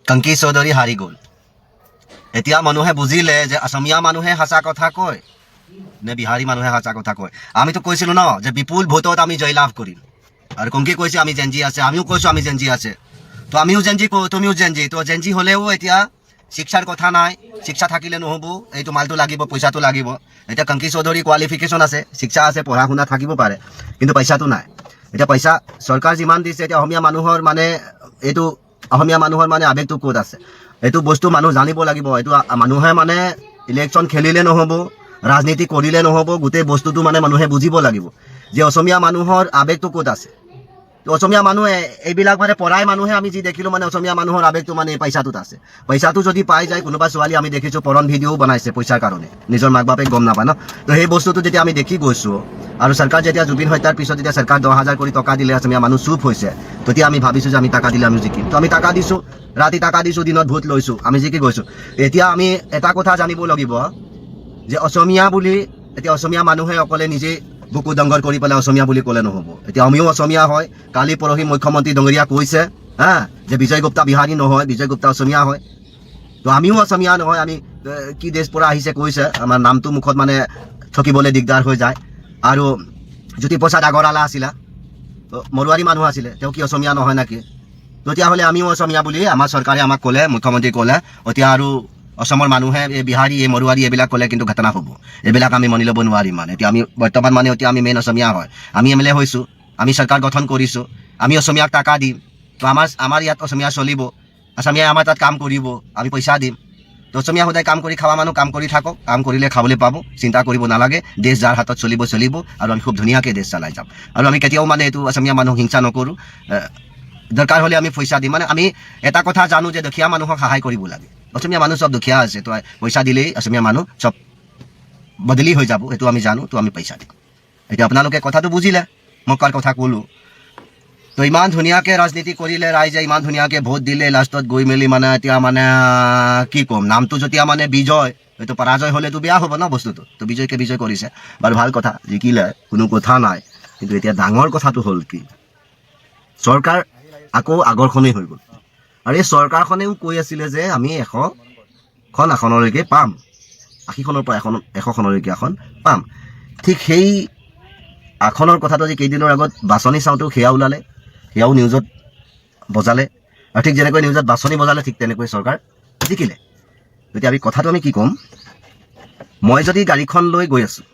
কংকি চৌধুৰী হাৰি গ'ল। এতিয়া মানুহে বুজিলে যে অসমীয়া মানুহে সঁচা কথা কয় নে বিহাৰী মানুহে সঁচা কথা কয়। আমিতো কৈছিলোঁ ন যে বিপুল ভোটত আমি জয়লাভ কৰিম, আৰু কংকি কৈছে আমি জেনজি আছে, আমিও কৈছোঁ আমি জেনজি আছে। তো আমিও জেনজি কওঁ, তুমিও জেনজি। তো জেনজি হ'লেও এতিয়া শিক্ষাৰ কথা নাই, শিক্ষা থাকিলে নহ'ব, এইটো মালটো লাগিব, পইচাটো লাগিব। এতিয়া কংকি চৌধুৰী কোৱালিফিকেশ্যন আছে, শিক্ষা আছে, পঢ়া শুনা থাকিব পাৰে, কিন্তু পইচাটো নাই। এতিয়া পইচা চৰকাৰ যিমান দিছে, এতিয়া অসমীয়া মানুহৰ মানে এইটো অসমীয়া মানুহৰ মানে আৱেগটো ক'ত আছে, এইটো বস্তু মানুহ জানিব লাগিব। এইটো মানুহে মানে ইলেকশ্যন খেলিলে নহ'ব, ৰাজনীতি কৰিলে নহ'ব, গোটেই বস্তুটো মানে মানুহে বুজিব লাগিব যে অসমীয়া মানুহৰ আৱেগটো ক'ত আছে। তো অসমীয়া মানুহে এইবিলাক মানে পঢ়াই মানুহে আমি যি দেখিলোঁ মানে অসমীয়া মানুহৰ আৱেগটো মানে পইচাটোত আছে। পইচাটো যদি পাই যায়, কোনোবা ছোৱালী আমি দেখিছোঁ পৰণ ভিডিঅ'ও বনাইছে পইচাৰ কাৰণে, নিজৰ মাক বাপেক গম নাপায় ন। তো সেই বস্তুটো যেতিয়া আমি দেখি গৈছোঁ, আৰু চৰকাৰ যেতিয়া জুবিন হত্যাৰ পিছত যেতিয়া চৰকাৰ 10,000 কৰি টকা দিলে, অসমীয়া মানুহ চুপ হৈছে, তেতিয়া আমি ভাবিছোঁ যে আমি টকা দিলে আমি জিকিম। তো আমি টকা দিছোঁ, ৰাতি টকা দিছোঁ, দিনত ভোট লৈছোঁ, আমি জিকি গৈছোঁ। এতিয়া আমি এটা কথা জানিব লাগিব যে অসমীয়া বুলি এতিয়া অসমীয়া মানুহে অকলে নিজে বুকু দংগল কৰি পেলাই অসমীয়া বুলি ক'লে নহ'ব। এতিয়া আমিও অসমীয়া হয়। কালি পৰহি মুখ্যমন্ত্ৰী ডঙৰীয়া কৈছে যে বিজয় গুপ্তা বিহাৰী নহয়, বিজয় গুপ্তা অসমীয়া হয়। তো আমিও অসমীয়া নহয়, আমি কি দেশ পৰা আহিছে কৈছে, আমাৰ নামটো মুখত মানে থকিবলৈ দিগদাৰ হৈ যায়। আৰু জ্যোতিপ্ৰসাদ আগৰৱালা আছিলা, তো মৰুৱাৰী মানুহ আছিলে, তেওঁ কি অসমীয়া নহয় নেকি? তেতিয়াহ'লে আমিও অসমীয়া বুলি আমাৰ চৰকাৰে আমাক ক'লে, মুখ্যমন্ত্ৰী ক'লে, এতিয়া আৰু অসমৰ মানুহে এই বিহাৰী এই মৰুৱাৰী এইবিলাক ক'লে কিন্তু ঘটনা হ'ব। এইবিলাক আমি মানি ল'ব নোৱাৰিম। মানে এতিয়া আমি বৰ্তমান মানে এতিয়া আমি মেইন অসমীয়া হয়, আমি এম এল এ হৈছোঁ, আমি চৰকাৰ গঠন কৰিছোঁ, আমি অসমীয়াক টকা দিম। তো আমাৰ ইয়াত অসমীয়া চলিব, অসমীয়াই আমাৰ তাত কাম কৰিব, আমি পইচা দিম। তো অসমীয়া সদায় কাম কৰি খাৱা মানুহ কাম কৰি থাকক, কাম কৰিলে খাবলৈ পাব, চিন্তা কৰিব নালাগে। দেশ যাৰ হাতত চলিব, আৰু আমি খুব ধুনীয়াকৈ দেশ চলাই যাম। আৰু আমি কেতিয়াও মানে এইটো অসমীয়া মানুহ হিংসা নকৰোঁ। দৰকাৰ হ'লে আমি পইচা দিম। মানে আমি এটা কথা জানো যে দুখীয়া মানুহক সহায় কৰিব লাগে। অসমীয়া মানুহ চব দুখীয়া আছে, তো পইচা দিলেই অসমীয়া মানুহ চব বদলি হৈ যাব, সেইটো আমি জানো। তো আমি পইচা দিম। এতিয়া আপোনালোকে কথাটো বুজিলে, মই কাৰ কথা ক'লোঁ। তো ইমান ধুনীয়াকৈ ৰাজনীতি কৰিলে ৰাইজে, ইমান ধুনীয়াকৈ ভোট দিলে, লাষ্টত গৈ মেলি মানে এতিয়া মানে কি ক'ম, নামটো যেতিয়া মানে বিজয়, এইটো পৰাজয় হ'লেতো বেয়া হ'ব ন বস্তুটো। তো বিজয়কে বিজয় কৰিছে, বাৰু ভাল কথা, জিকিলে, কোনো কথা নাই। কিন্তু এতিয়া ডাঙৰ কথাটো হ'ল কি, চৰকাৰ আকৌ আগৰখনেই হৈ গ'ল। আৰু এই চৰকাৰখনেও কৈ আছিলে যে আমি 100খন আসনলৈকে পাম, 80খনৰ পৰা 100খনলৈকে আসন পাম। ঠিক সেই আসনৰ কথাটো আজি কেইদিনৰ আগত বাছনি চাওঁতেও সেয়া ওলালে, সেয়াও নিউজত বজালে। আৰু ঠিক যেনেকৈ নিউজত বাছনি বজালে, ঠিক তেনেকৈ চৰকাৰ জিকিলে। এতিয়া কথাটো আমি কি ক'ম, মই যদি গাড়ীখন লৈ গৈ আছোঁ,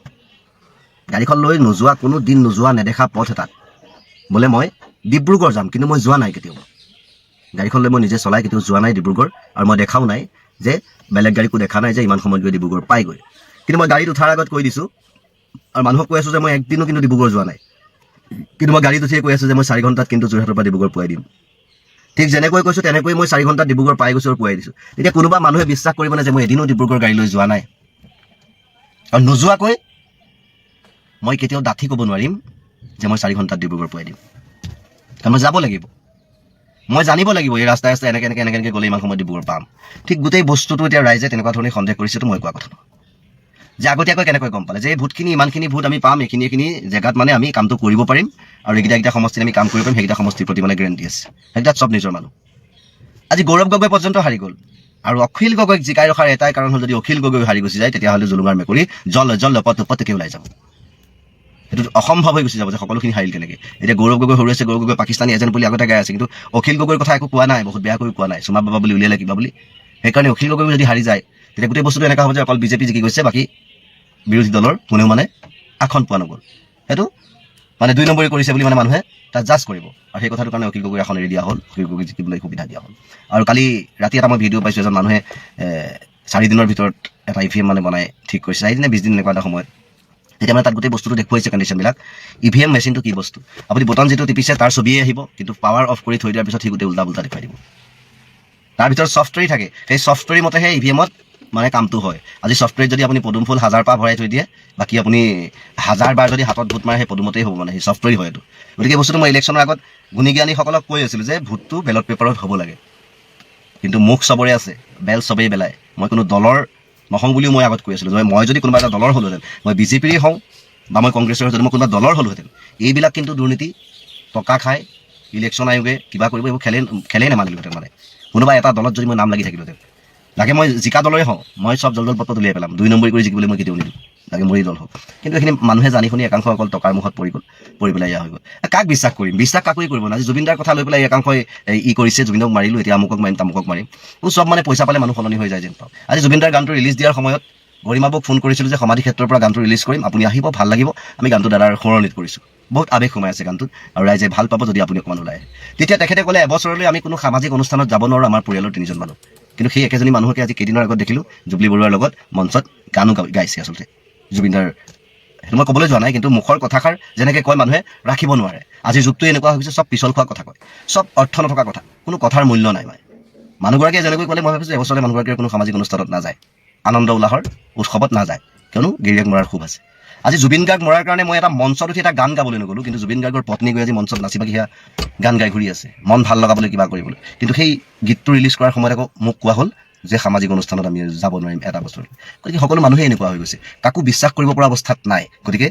গাড়ীখন লৈ নোযোৱা, কোনো দিন নোযোৱা নেদেখা পথ এটাত, বোলে মই ডিব্ৰুগড় যাম, কিন্তু মই যোৱা নাই কেতিয়াও, গাড়ীখন লৈ মই নিজে চলাই কেতিয়াও যোৱা নাই ডিব্ৰুগড়, আৰু মই দেখাও নাই যে বেলেগ গাড়ীকো দেখা নাই যে ইমান সময়ত গৈ ডিব্ৰুগড় পাইগৈ। কিন্তু মই গাড়ীত উঠাৰ আগত কৈ দিছোঁ, আৰু মানুহক কৈ আছোঁ যে মই একদিনো কিন্তু ডিব্ৰুগড় যোৱা নাই, কিন্তু মই গাড়ীত উঠিয়ে কৈ আছোঁ যে মই 4 ঘণ্টাত কিন্তু যোৰহাটৰ পৰা ডিব্ৰুগড় পোৱাই দিম। ঠিক যেনেকৈ কৈছোঁ তেনেকৈ মই 4 ঘণ্টাত ডিব্ৰুগড় পাই গৈছোঁ আৰু পোৱাই দিছোঁ। তেতিয়া কোনোবা মানুহে বিশ্বাস কৰিবনে যে মই এদিনো ডিব্ৰুগড় গাড়ী লৈ যোৱা নাই? আৰু নোযোৱাকৈ মই কেতিয়াও ডাঠি ক'ব নোৱাৰিম যে মই 4 ঘণ্টাত ডিব্ৰুগড় পোৱাই দিম, কাৰণ মই যাব লাগিব। মই জানিব লাগিব এই ৰাস্তাই ৰাস্তাই এনেকৈ গ'লে ইমান সময়ত ডিব্ৰুগড় পাম। ঠিক গোটেই বস্তুটো এতিয়া ৰাইজে তেনেকুৱা ধৰণে সন্দেহ কৰিছেতো মই কোৱা কথাটো, যে আগতীয়াকৈ কেনেকৈ গম পালে যে এই ভোটখিনি, ইমানখিনি ভোট আমি পাম, এইখিনি জেগাত মানে আমি কামটো কৰিব পাৰিম, আৰু এইকেইটা সমষ্টিত আমি কাম কৰিব পাৰিম, সেইকেইটা সমষ্টিৰ প্ৰতি মানে গেৰেণ্টি আছে, সেইকেইটাত চব নিজৰ মানুহ। আজি গৌৰৱ গগৈ পৰ্যন্ত হাৰি গ'ল, আৰু অখিল গগৈক জিকাই ৰখাৰ এটাই কাৰণ হ'ল, যদি অখিল গগৈ হাৰি গুচি যায়, তেতিয়াহ'লে জুলুঙাৰ মেকুৰী জল লপটকে ওলাই যাব। সেইটো অসম্ভৱ হৈ গুচি যাব যে সকলোখিনি হাৰিল কেনেকৈ। এতিয়া গৌৰৱ গগৈ সৰু আছে, গৌৰৱ গগৈ পাকিস্তানী এজেণ্ট বুলি আগতে গাই আছে, কিন্তু অখিল গগৈৰ কথা একো কোৱা নাই, বহুত বেয়া কৰি কোৱা নাই, চুমা বাবা বুলি উলিয়ালে কিবা বুলি। সেইকাৰণে অখিল গগৈ যদি হাৰি যায়, তেতিয়া গোটেই বস্তুটো এনেকুৱা হ'ব যে অকল বিজেপি জিকি গৈছে, বাকী বিৰোধী দলৰ কোনেও মানে আসন পোৱা নগ'ল। সেইটো মানে 2 নম্বৰী কৰিছে বুলি মানে মানুহে তাত জাজ কৰিব, আৰু সেই কথাটোৰ কাৰণে অখিল গগৈ আসন এৰি দিয়া হ'ল, অখিল গগৈ জিকিবলৈ সুবিধা দিয়া হ'ল। আৰু কালি ৰাতি এটা মই ভিডিঅ' পাইছোঁ, এজন মানুহে 4 দিনৰ ভিতৰত এটা EVM মানে বনাই ঠিক কৰিছে, 4 দিন নে 20 দিন এনেকুৱা এটা সময়ত। তেতিয়া মানে তাত গোটেই বস্তুটো দেখুৱাইছে কণ্ডিশ্যনবিলাক। EVM মেচিনটো কি বস্তু, আপুনি বটন যিটো টিপিছে তাৰ ছবিয়ে আহিব, কিন্তু পাৱাৰ অফ কৰি থৈ দিয়াৰ পিছত সি গোটেই উল্টা পুল্টা দেখুৱাই দিব। তাৰ ভিতৰত ছফ্টৱেৰ থাকে, সেই ছফ্টৱেৰ মতেহে EVMত মানে কামটো হয়। আজি ছফ্টৱেৰত যদি আপুনি পদুম ফুল 1000 পাহ ভৰাই থৈ দিয়ে, বাকী আপুনি 1000 বাৰ যদি হাতত ভোট মাৰে, সেই পদুমতেই হ'ব, মানে সেই ছফ্টৱেৰ হয় এইটো। গতিকে বস্তুটো মই ইলেকশ্যনৰ আগত গুণীজ্ঞানীসকলক কৈ আছিলোঁ যে ভোটটো বেলট পেপাৰত হ'ব লাগে, কিন্তু মুখ চবৰে আছে, বেল চবেই বেলায়। মই কোনো দলৰ নহওঁ বুলিও মই আগত কৈ আছিলোঁ, যে মই যদি কোনোবা এটা দলৰ হ'লোহেঁতেন, মই বিজেপিৰে হওঁ বা মই কংগ্ৰেছৰ যদি মই কোনোবা দলৰ হ'লোহেঁতেন, এইবিলাক কিন্তু দুৰ্নীতি, টকা খায়, ইলেকশ্যন আয়োগে কিবা কৰিব এইবোৰ খেলেই নেমানিলোহেঁতেন মানে কোনোবা এটা দলত যদি মই নাম লাগি থাকিলোহেঁতেন লাগে মই জিকা দলৰে হওঁ মই চব দল পত্ৰ উলিয়াই পেলাম 2 নম্বৰ কৰি জিকিবলৈ মই কেতিয়াও নিদিওঁ লাগে মৰি দল হওক কিন্তু এইখিনি মানুহে জানি শুনি একাংশ অকল টকাৰ মুখত পৰি পেলাই এয়া হৈ গ'ল কাক বিশ্বাস কৰিম বিশ্বাস কাকোৱে কৰিব না আজি জুবিনদাৰ কথা লৈ পেলাই একাংশই কৰিছে জুবিনক মাৰিলোঁ এতিয়া আমুকক মাৰিম তামুকক মাৰিম চব মানে পইচা পালে মানুহ সলনি হৈ যায় যেন পাওঁ আজি জুবিনদাৰ গানটো ৰিলিজ দিয়াৰ সময়ত গৰিমাবুক ফোন কৰিছিলোঁ যে সমাধি ক্ষেত্ৰৰ পৰা গানটো ৰিলিজ কৰিম আপুনি আহিব ভাল লাগিব আমি গানটো দাদাৰ সোঁৱৰণিত কৰিছোঁ বহুত আৱেগ সোমাই আছে গানটোত আৰু ৰাইজে ভাল পাব যদি আপুনি অকণমান ওলাই আহে তেতিয়া তেখেতে ক'লে এবছৰলৈ আমি কোনো সামাজিক অনুষ্ঠানত যাব নোৱাৰোঁ আমাৰ পৰিয়ালৰ 3জন মানুহ কিন্তু সেই একেজনী মানুহকে আজি কেইদিনৰ আগত দেখিলোঁ জুবলি বৰুৱাৰ লগত মঞ্চত গানো গাইছে আচলতে জুবিনদাৰ সেইটো মই ক'বলৈ যোৱা নাই কিন্তু মুখৰ কথাষাৰ যেনেকৈ কয় মানুহে ৰাখিব নোৱাৰে আজিৰ যুগটো এনেকুৱা হৈছে চব পিছল খোৱা কথা কয় চব অৰ্থ নথকা কথা কোনো কথাৰ মূল্য নাই মানে মানুহগৰাকীয়ে যেনেকৈ ক'লে মই ভাবিছোঁ এবছৰলৈ মানুহগৰাকীয়ে কোনো সামাজিক অনুষ্ঠানত নাযায় আনন্দ উল্লাহৰ উৎসৱত নাযায় কিয়নো গিৰিয়েক মৰাৰ খুব আছে আজি জুবিন গাৰ্গ মৰাৰ কাৰণে মই এটা মঞ্চত উঠি এটা গান গাবলৈ নগ'লোঁ কিন্তু জুবিন গাৰ্গৰ পত্নী গৈ আজি মঞ্চত নাচি বাগি সেয়া গান গাই ঘূৰি আছে মন ভাল লগাবলৈ কিবা কৰিবলৈ কিন্তু সেই গীতটো ৰিলিজ কৰাৰ সময়ত আকৌ মোক কোৱা হ'ল যে সামাজিক অনুষ্ঠানত আমি যাব নোৱাৰিম এটা বছৰ গতিকে সকলো মানুহে এনেকুৱা হৈ গৈছে কাকো বিশ্বাস কৰিব পৰা অৱস্থাত নাই গতিকে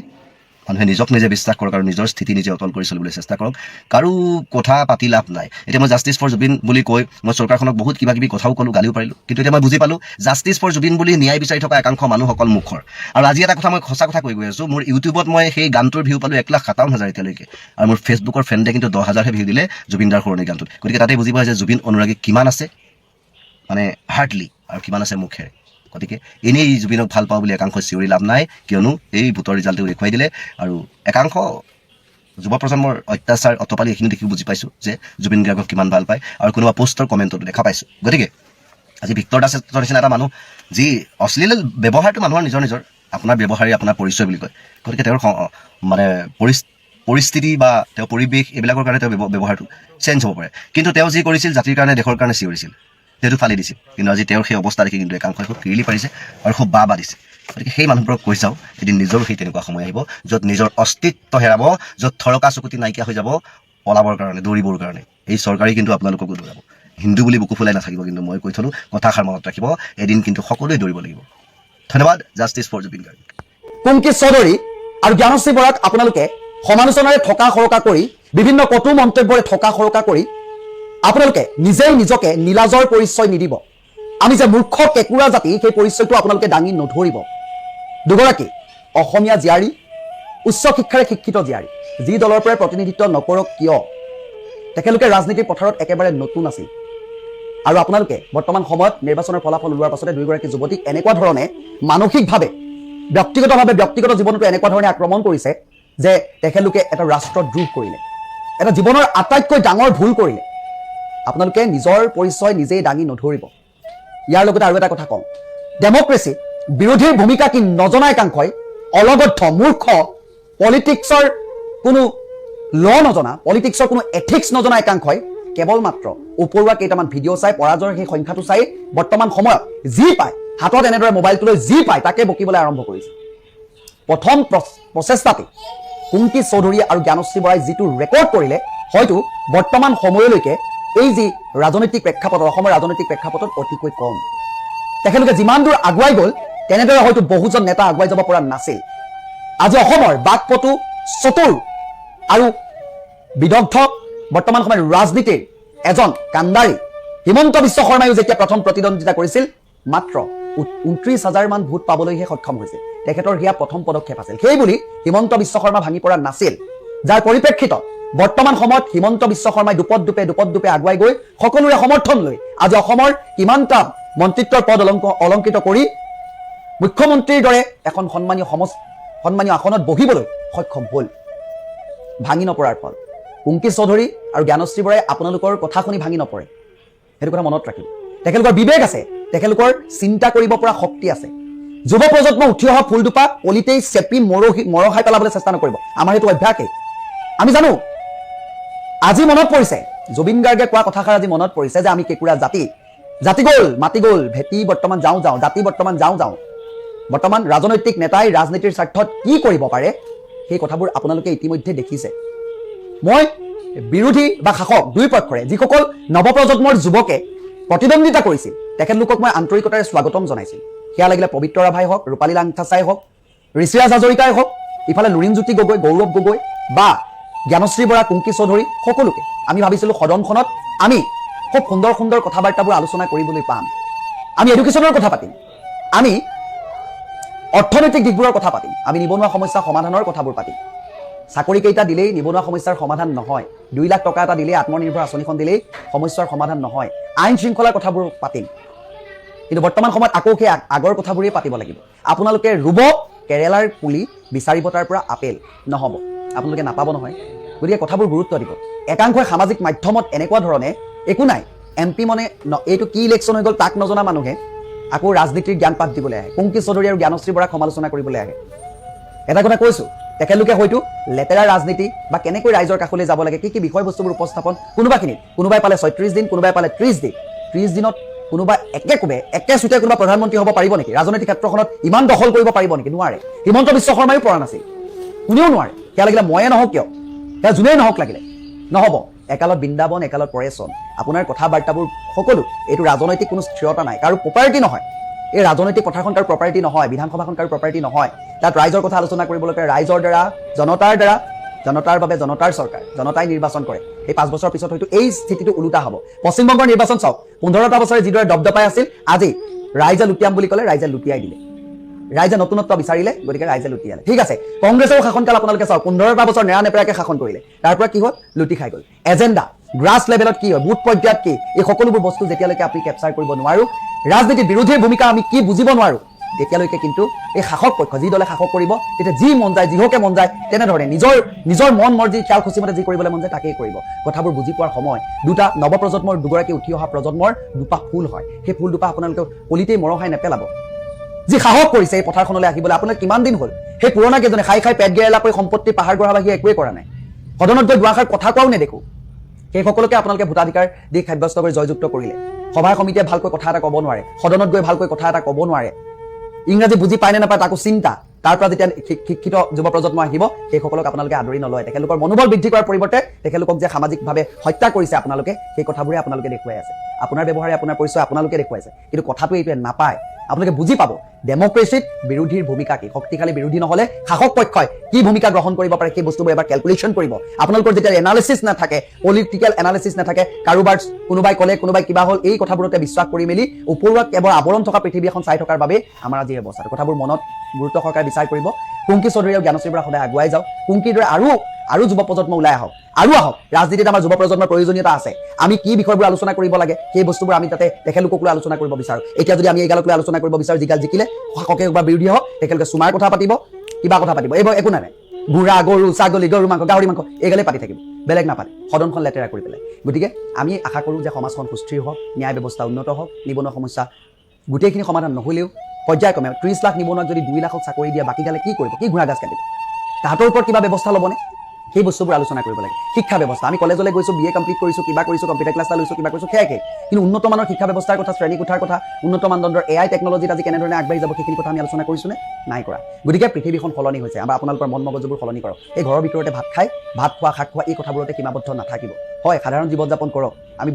মানুহে নিজক নিজে বিশ্বাস কৰক আৰু নিজৰ স্থিতি নিজে অটল কৰি চলিবলৈ চেষ্টা কৰক কাৰো কথা পাতি লাভ নাই এতিয়া মই জাষ্টিছ ফৰ জুবিন বুলি কৈ মই চৰকাৰখনক বহুত কিবা কিবি কথাও ক'লোঁ গালিও পাৰিলোঁ কিন্তু এতিয়া মই বুজি পালোঁ জাষ্টিছ ফৰ জুবিন বুলি ন্যায় বিচাৰি থকা একাংশ মানুহ অকল মুখৰ আৰু আজি এটা কথা মই সঁচা কথা কৈ গৈ আছোঁ মোৰ ইউটিউবত মই সেই গানটোৰ ভিউ পালোঁ 1,57,000 এতিয়ালৈকে আৰু মোৰ ফেচবুকৰ ফ্ৰেণ্ডে কিন্তু 10,000হে ভিউ দিলে জুবিনদাৰ সোঁৱৰণি গানটোত গতিকে তাতে বুজি পোৱা যে জুবিন অনুৰাগী কিমান আছে মানে হাৰ্ডলি আৰু কিমান আছে মুখেৰে গতিকে এনেই জুবিনক ভাল পাওঁ বুলি একাংশ চিঞৰি লাভ নাই কিয়নো এই ভোটৰ ৰিজাল্টে দেখুৱাই দিলে আৰু একাংশ যুৱ প্ৰজন্মৰ অত্যাচাৰ অতপালি এইখিনি দেখি বুজি পাইছোঁ যে জুবিন গাৰ্গক কিমান ভাল পায় আৰু কোনোবা পোষ্টৰ কমেণ্টতো দেখা পাইছোঁ গতিকে আজি ভিক্টৰ দাসৰ নিচিনা এটা মানুহ যি অশ্লীল ব্যৱহাৰটো মানুহৰ নিজৰ আপোনাৰ ব্যৱহাৰেই আপোনাৰ পৰিচয় বুলি কয় গতিকে তেওঁৰ মানে পৰিস্থিতি বা তেওঁ পৰিৱেশ এইবিলাকৰ কাৰণে তেওঁ ব্যৱহাৰটো চেঞ্জ হ'ব পাৰে কিন্তু তেওঁ যি কৰিছিল জাতিৰ কাৰণে দেশৰ কাৰণে চিঞৰিছিল সেইটো ফালি দিছিল কিন্তু আজি তেওঁৰ সেই অৱস্থা দেখি কিন্তু একাংশই খুব কিৰিলি পাৰিছে আৰু খুব বাহ দিছে গতিকে সেই মানুহবোৰক কৈ চাওঁ এদিন নিজৰো সেই তেনেকুৱা সময় আহিব য'ত নিজৰ অস্তিত্ব হেৰাব য'ত থৰকা চকুতি নাইকিয়া হৈ যাব পলাবৰ কাৰণে দৌৰিবৰ কাৰণে এই চৰকাৰে কিন্তু আপোনালোককো দৌৰাব হিন্দু বুলি বুকু ফুলাই নাথাকিব কিন্তু মই কৈ থলোঁ কথাষাৰ মনত ৰাখিব এদিন কিন্তু সকলোৱে দৌৰিব লাগিব ধন্যবাদ জাষ্টিছ ফৰ জুবিন গাৰ্গ কুংকি চৌধুৰী আৰু জ্ঞানশ্ৰী বৰাক আপোনালোকে সমালোচনাৰে থকা সৰকা কৰি বিভিন্ন কটু মন্তব্যৰে থকা সৰকা কৰি আপোনালোকে নিজেই নিজকে নীলাজৰ পৰিচয় নিদিব আমি যে মূৰ্খ কেঁকুৰা জাতি সেই পৰিচয়টো আপোনালোকে দাঙি নধৰিব দুগৰাকী অসমীয়া জীয়াৰী উচ্চ শিক্ষাৰে শিক্ষিত জীয়াৰী যি দলৰ পৰাই প্ৰতিনিধিত্ব নকৰক কিয় তেখেতলোকে ৰাজনীতিৰ পথাৰত একেবাৰে নতুন আছিল আৰু আপোনালোকে বৰ্তমান সময়ত নিৰ্বাচনৰ ফলাফল ওলোৱাৰ পাছতে দুয়োগৰাকী যুৱতীক এনেকুৱা ধৰণে মানসিকভাৱে ব্যক্তিগত জীৱনতো এনেকুৱা ধৰণে আক্ৰমণ কৰিছে যে তেখেতলোকে এটা ৰাষ্ট্ৰদ্ৰোহ কৰিলে এটা জীৱনৰ আটাইতকৈ ডাঙৰ ভুল কৰিলে আপোনালোকে নিজৰ পৰিচয় নিজেই দাঙি নধৰিব ইয়াৰ লগতে আৰু এটা কথা কওঁ ডেমক্ৰেসি বিৰোধীৰ ভূমিকা কি নজনা একাংশই অলগদ্ধ মূৰ্খ পলিটিক্সৰ কোনো ল নজনা পলিটিক্সৰ কোনো এথিক্স নজনা একাংশই কেৱল মাত্ৰ ওপৰুৱা কেইটামান ভিডিঅ' চাই পৰাজয়ৰ সেই সংখ্যাটো চাই বৰ্তমান সময়ত যি পায় হাতত এনেদৰে মোবাইলটো লৈ যি পায় তাকে বকিবলৈ আৰম্ভ কৰিছে প্ৰথম প্ৰচেষ্টাতে কুংকি চৌধুৰী আৰু জ্ঞানশ্ৰী বৰাই যিটো ৰেকৰ্ড কৰিলে হয়তো বৰ্তমান সময়লৈকে এই যি ৰাজনৈতিক প্ৰেক্ষাপটত অসমৰ ৰাজনৈতিক প্ৰেক্ষাপটত অতিকৈ কম তেখেতলোকে যিমান দূৰ আগুৱাই গ'ল তেনেদৰে হয়তো বহুজন নেতা আগুৱাই যাব পৰা নাছিল আজি অসমৰ বাকপটু চতুৰ আৰু বিদগ্ধ বৰ্তমান সময়ত ৰাজনীতিৰ এজন কাণ্ডাৰী হিমন্ত বিশ্ব শৰ্মায়ো যেতিয়া প্ৰথম প্ৰতিদ্বন্দ্বিতা কৰিছিল মাত্ৰ 29,000 মান ভোট পাবলৈহে সক্ষম হৈছিল তেখেতৰ হিয়া প্ৰথম পদক্ষেপ আছিল সেই বুলি হিমন্ত বিশ্ব শৰ্মা ভাঙি পৰা নাছিল যাৰ পৰিপ্ৰেক্ষিতত বৰ্তমান সময়ত হিমন্ত বিশ্ব শৰ্মাই দুপদ দুপে আগুৱাই গৈ সকলোৰে সমৰ্থন লৈ আজি অসমৰ কিমানটা মন্ত্ৰিত্বৰ পদ অলংকৃত কৰি মুখ্যমন্ত্ৰীৰ দৰে এখন সন্মানীয় আসনত বহিবলৈ সক্ষম হ'ল ভাঙি নপৰাৰ ফল কুংকি চৌধুৰী আৰু জ্ঞানশ্ৰী বৰাই আপোনালোকৰ কথা শুনি ভাঙি নপৰে সেইটো কথা মনত ৰাখিব তেখেতলোকৰ বিবেক আছে তেখেতলোকৰ চিন্তা কৰিব পৰা শক্তি আছে যুৱ প্ৰজন্ম উঠি অহা ফুলদুপা কলিতেই চেপি মৰহাই পেলাবলৈ চেষ্টা নকৰিব আমাৰ সেইটো অভ্যাসেই আমি জানো আজি মনত পৰিছে জুবিন গাৰ্গে কোৱা কথাষাৰ আজি মনত পৰিছে যে আমি কেঁকুৰা জাতি গ'ল মাটি গ'ল ভেটি বৰ্তমান যাওঁ জাতি বৰ্তমান যাওঁ বৰ্তমান ৰাজনৈতিক নেতাই ৰাজনীতিৰ স্বাৰ্থত কি কৰিব পাৰে সেই কথাবোৰ আপোনালোকে ইতিমধ্যে দেখিছে মই বিৰোধী বা শাসক দুই পক্ষৰে যিসকল নৱপ্ৰজন্মৰ যুৱকে প্ৰতিদ্বন্দ্বিতা কৰিছিল তেখেতলোকক মই আন্তৰিকতাৰে স্বাগতম জনাইছিল সেয়া লাগিলে পবিত্ৰ ৰাভাই হওক ৰূপালী লাংথাচাই হওক ঋষিৰাজ হাজৰিকাই হওক ইফালে লুৰিণজ্যোতি গগৈ গৌৰৱ গগৈ বা জ্ঞানশ্ৰী বৰা, কুংকি চৌধুৰী সকলোকে আমি ভাবিছিলোঁ সদনখনত আমি খুব সুন্দৰ সুন্দৰ কথা বাৰ্তাবোৰ আলোচনা কৰিবলৈ পাম। আমি এডুকেশ্যনৰ কথা পাতিম, আমি অৰ্থনৈতিক দিশবোৰৰ কথা পাতিম, আমি নিবনুৱা সমস্যা সমাধানৰ কথাবোৰ পাতিম। চাকৰি কেইটা দিলেই নিবনুৱা সমস্যাৰ সমাধান নহয়, 2 লাখ টকা এটা দিলেই আত্মনিৰ্ভৰ আঁচনিখন দিলেই সমস্যাৰ সমাধান নহয়। আইন শৃংখলাৰ কথাবোৰ পাতিম, কিন্তু বৰ্তমান সময়ত আকৌ সেই আগৰ কথাবোৰেই পাতিব লাগিব। আপোনালোকে ৰুব কেৰেলাৰ পুলি, বিচাৰিব তাৰ পৰা আপেল, নহ'ব, আপোনালোকে নাপাব নহয়। গতিকে কথাবোৰ গুৰুত্ব দিব। একাংশই সামাজিক মাধ্যমত এনেকুৱা ধৰণে একো নাই, MP মানে এইটো কি ইলেকশ্যন হৈ গ'ল তাক নজনা মানুহে আকৌ ৰাজনীতিৰ জ্ঞান পাঠ দিবলৈ আহে, কুংকি চৌধুৰী আৰু জ্ঞানশ্ৰী বৰাক সমালোচনা কৰিবলৈ আহে। এটা কথা কৈছোঁ, তেখেতলোকে হয়তো লেতেৰা ৰাজনীতি বা কেনেকৈ ৰাইজৰ কাষলৈ যাব লাগে, কি বিষয়বস্তুবোৰ উপস্থাপন, কোনোবাই পালে 36 দিন, কোনোবাই পালে 30 দিন। 30 দিনত কোনোবা একে চুটে কোনোবা প্ৰধানমন্ত্ৰী হ'ব পাৰিব নেকি? ৰাজনৈতিক ক্ষেত্ৰখনত ইমান দখল কৰিব পাৰিব নেকি? নোৱাৰে। হিমন্ত বিশ্ব শৰ্মায়ো পৰা নাছিল, কোনেও নোৱাৰে। সেয়া লাগিলে ময়ে নহওক কিয়, সেয়া যোনেই নহওক লাগিলে নহ'ব। একালত বৃন্দাবন, একালত পৰেশন। আপোনাৰ কথা বাৰ্তাবোৰ সকলো এইটো ৰাজনৈতিক কোনো স্থিৰতা নাই, কাৰো প্ৰপাৰ্টি নহয়। এই ৰাজনৈতিক কথাখন কাৰো প্ৰপাৰ্টি নহয়, বিধানসভাখন কাৰো প্ৰপাৰ্টি নহয়। তাত ৰাইজৰ কথা আলোচনা কৰিবলৈকে ৰাইজৰ দ্বাৰা, জনতাৰ বাবে জনতাৰ চৰকাৰ, জনতাই নিৰ্বাচন কৰে। এই 5 বছৰৰ পিছত হয়তো এই স্থিতিটো ওলোটা হ'ব। পশ্চিমবংগৰ নিৰ্বাচন চাওক, 15টা বছৰে যিদৰে দপদপাই আছিল, আজি ৰাইজে লুটিয়াম বুলি ক'লে ৰাইজে লুটিয়াই দিলে। ৰাইজে নতুনত্ব বিচাৰিলে, গতিকে ৰাইজে লুটিয়ালে। ঠিক আছে, কংগ্ৰেছৰ শাসনকাল আপোনালোকে চাওক, 15টা বছৰ নেৰানেপেৰাকে শাসন কৰিলে, তাৰ পৰা কি হ'ল? লুটি খাই গ'ল। এজেণ্ডা গ্ৰাছ লেভেলত কি হয়, বুথ পৰ্যায়ত কি, এই সকলোবোৰ বস্তু যেতিয়ালৈকে আপুনি কেপচাৰ কৰিব নোৱাৰো, ৰাজনীতিৰ বিৰোধীৰ ভূমিকা আমি কি বুজিব নোৱাৰো, তেতিয়ালৈকে কিন্তু এই শাসক পক্ষ, যি দলে শাসক কৰিব, তেতিয়া যি মন যায়, যিহকে মন যায়, তেনেধৰণে নিজৰ মন মৰ্জি, খেয়াল খুচিমতে যি কৰিবলৈ মন যায় তাকেই কৰিব। কথাবোৰ বুজি পোৱাৰ সময়। দুটা নৱপ্ৰজন্মৰ, দুগৰাকী উঠি অহা প্ৰজন্মৰ দুপা ফুল হয়, সেই ফুল দুপা আপোনালোকে কলিতেই মৰহাই নেপেলাব। যি সাহস কৰিছে এই পথাৰখনলৈ আহিবলৈ, আপোনাৰ কিমান দিন হ'ল? সেই পুৰণা কেইজনে খাই পেট গেৰেলা কৰি সম্পত্তি পাহাৰ গঢ়া বাহিৰে একোৱেই কৰা নাই। সদনত গৈ দুআষাৰ কথা কোৱাও নেদেখো। সেই সকলোকে আপোনালোকে ভোটাধিকাৰ দি সাব্যস্ত কৰি জয়যুক্ত কৰিলে। সভা সমিতিয়ে ভালকৈ কথা এটা ক'ব নোৱাৰে, সদনত গৈ ভালকৈ কথা এটা ক'ব নোৱাৰে, ইংৰাজী বুজি পায় নে নাপায় তাকো চিন্তা। তাৰ পৰা যেতিয়া শিক্ষিত যুৱ প্ৰজন্ম আহিব, সেইসকলক আপোনালোকে আদৰি নলয়। তেখেতলোকৰ মনোবল বৃদ্ধি কৰাৰ পৰিৱৰ্তে তেখেতলোকক যে সামাজিকভাৱে হত্যা কৰিছে আপোনালোকে, সেই কথাবোৰে আপোনালোকে দেখুৱাই আছে। আপোনাৰ ব্যৱহাৰে, আপোনাৰ পৰিচয় আপোনালোকে দেখুৱাইছে, কিন্তু কথাটো এইটোৱে নাপায়। আপোনালোকে বুজি পাব ডেমক্ৰেচিত বিৰোধীৰ ভূমিকা কি, শক্তিশালী বিৰোধী নহ'লে শাসক পক্ষই কি ভূমিকা গ্ৰহণ কৰিব পাৰে, সেই বস্তুবোৰ এবাৰ কেলকুলেশ্যন কৰিব। আপোনালোকৰ যেতিয়া এনালিচিছ নাথাকে, পলিটিকেল এনালিচিছ নাথাকে, কাৰোবাৰ কোনোবাই ক'লে, কোনোবাই কিবা হ'ল, এই কথাবোৰতে বিশ্বাস কৰি মেলি ওপৰুৱা কেৱল আৱৰণ থকা পৃথিৱী এখন চাই থকাৰ বাবে আমাৰ আজি এই অৱস্থাটো। কথাবোৰ মনত গুৰুত্ব সহকাৰে বিচাৰ কৰিব। কুংকি চৌধুৰী আৰু জ্ঞানশ্ৰী বৰা সদায় আগুৱাই যাওক। কুংকিৰ দৰে আৰু যুৱ প্ৰজন্ম ওলাই আহক, আহক। ৰাজনীতিত আমাৰ যুৱ প্ৰজন্মৰ প্ৰয়োজনীয়তা আছে। আমি কি বিষয়বোৰ আলোচনা কৰিব লাগে, সেই বস্তুবোৰ আমি তাতে তেখেতলোকক লৈ আলোচনা কৰিব বিচাৰোঁ। এতিয়া যদি আমি এই গালক লৈ আলোচনা কৰিব বিচাৰোঁ, যিগাল জিকিলে শাসকে বা বিৰোধী হওক, তেখেতলোকে চুমাৰ কথা পাতিব, কিবা কথা পাতিব, এইবোৰ একো নাই। ঘোঁৰা, গৰু, ছাগলী, গৰু মাংস, গাহৰি মাংস, এইগালেই পাতি থাকিব, বেলেগ নাপাতে। সদনখন লেতেৰা কৰি পেলাই। গতিকে আমি আশা কৰোঁ যে সমাজখন সুস্থিৰ হওক, ন্যায় ব্যৱস্থা উন্নত হওক, নিবনুৱা সমস্যা গোটেইখিনি সমাধান নহ'লেও পৰ্যায়ক্ৰমে 30 লাখ নিবনুৱাক যদি 2 লাখক চাকৰি দিয়ে, বাকীগালে কি কৰিব? কি ঘোঁৰা গাছ কাটিব? তাহাঁতৰ ওপৰত কিবা ব্যৱস্থা ল'বনে? সেই বস্তুবোৰ আলোচনা কৰিব লাগে। শিক্ষা ব্যৱস্থা, আমি কলেজলৈ গৈছোঁ, BA কমপ্লিট কৰিছোঁ, কিবা কৰিছোঁ, কম্পিউটাৰ ক্লাছ এটা লৈছোঁ, কিবা কৰিছোঁ, সেয়াই। কিন্তু উন্নত মানৰ শিক্ষা ব্যৱস্থাৰ কথা, শ্ৰেণী কোঠাৰ কথা, উন্নত মানদণ্ডৰ AI টেকনলজিত আজি কেনেধৰণে আগবাঢ়ি যাব, সেইখিনি কথা আমি আলোচনা কৰিছোঁনে? নাই কৰা। গতিকে পৃথিৱীখন সলনি হৈছে, আমাৰ আপোনালোকৰ মন মগজুবোৰ সলনি কৰক। এই ঘৰৰ ভিতৰতে ভাত খোৱা, শাক খোৱা, এই কথাবোৰতে সীমাবদ্ধ নাথাকিব। হয়, সাধাৰণ জীৱন যাপন কৰক, আমি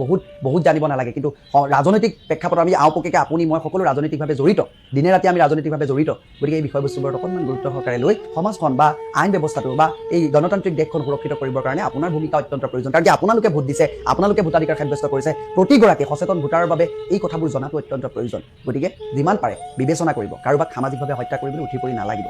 বহুত জানিব নালাগে, কিন্তু ৰাজনৈতিক প্ৰেক্ষাপটত আমি আওপকীয়াকৈ আপুনি মই সকলো ৰাজনৈতিকভাৱে জড়িত, দিনে ৰাতি আমি ৰাজনৈতিকভাৱে জড়িত। গতিকে এই বিষয়বস্তুবোৰত অকণমান গুৰুত্ব সহকাৰে লৈ সমাজখন বা আইন ব্যৱস্থাটো বা এই গণতান্ত্ৰিক দেশখন সুৰক্ষিত কৰিবৰ কাৰণে আপোনাৰ ভূমিকা অত্যন্ত প্ৰয়োজন। কাৰণ কি আপোনালোকে ভোট দিছে, আপোনালোকে ভোটাধিকাৰ সাব্যস্ত কৰিছে, প্ৰতিগৰাকী সচেতন ভোটাৰৰ বাবে এই কথাবোৰ জনাটো অত্যন্ত প্ৰয়োজন। গতিকে যিমান পাৰে বিবেচনা কৰিব, কাৰোবাক সামাজিকভাৱে হত্যা কৰিবলৈ উঠি পৰি নালাগিব।